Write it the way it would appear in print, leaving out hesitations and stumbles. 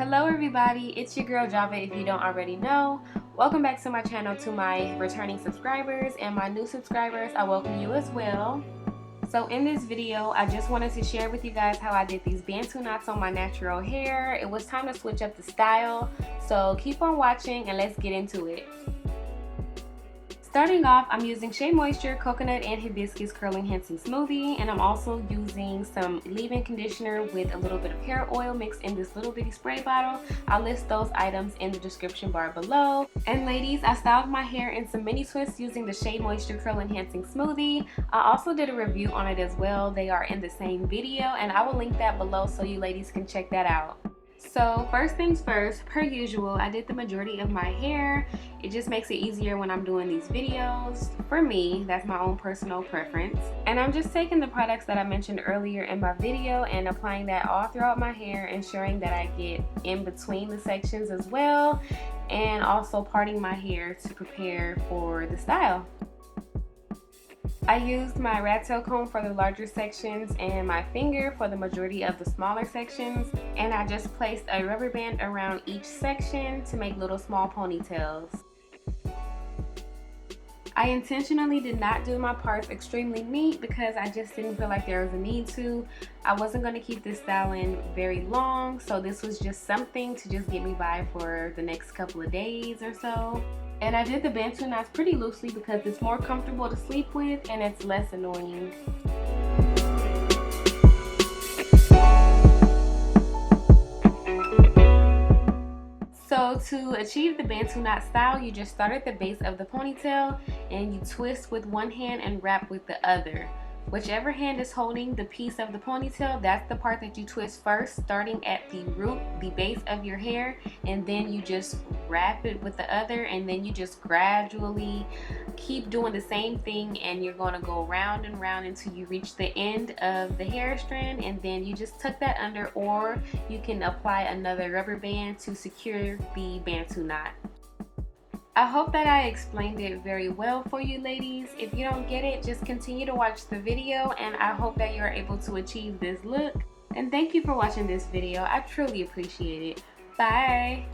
Hello everybody, it's your girl Java if you don't already know. Welcome back to my channel. To my returning subscribers and my new subscribers, I welcome you as well. So in this video, I just wanted to share with you guys how I did these Bantu knots on my natural hair. It was time to switch up the style, so keep on watching and let's get into it. Starting off, I'm using Shea Moisture Coconut and Hibiscus Curl Enhancing Smoothie, and I'm also using some leave-in conditioner with a little bit of hair oil mixed in this little bitty spray bottle. I'll list those items in the description bar below. And ladies, I styled my hair in some mini twists using the Shea Moisture Curl Enhancing Smoothie. I also did a review on it as well. They are in the same video, and I will link that below so you ladies can check that out. So first things first, per usual, I did the majority of my hair. It just makes it easier when I'm doing these videos. For me, that's my own personal preference. And I'm just taking the products that I mentioned earlier in my video and applying that all throughout my hair, ensuring that I get in between the sections as well, and also parting my hair to prepare for the style. I used my rat tail comb for the larger sections and my finger for the majority of the smaller sections, and I just placed a rubber band around each section to make little small ponytails. I intentionally did not do my parts extremely neat because I just didn't feel like there was a need to. I wasn't going to keep this styling very long, so this was just something to just get me by for the next couple of days or so. And I did the Bantu knots pretty loosely because it's more comfortable to sleep with and it's less annoying. So to achieve the Bantu knot style, you just start at the base of the ponytail and you twist with one hand and wrap with the other. Whichever hand is holding the piece of the ponytail, that's the part that you twist first, starting at the root, the base of your hair, and then you just wrap it with the other, and then you just gradually keep doing the same thing, and you're going to go round and round until you reach the end of the hair strand, and then you just tuck that under, or you can apply another rubber band to secure the Bantu knot. I hope that I explained it very well for you ladies. If you don't get it, just continue to watch the video, and I hope that you're able to achieve this look. And thank you for watching this video. I truly appreciate it. Bye!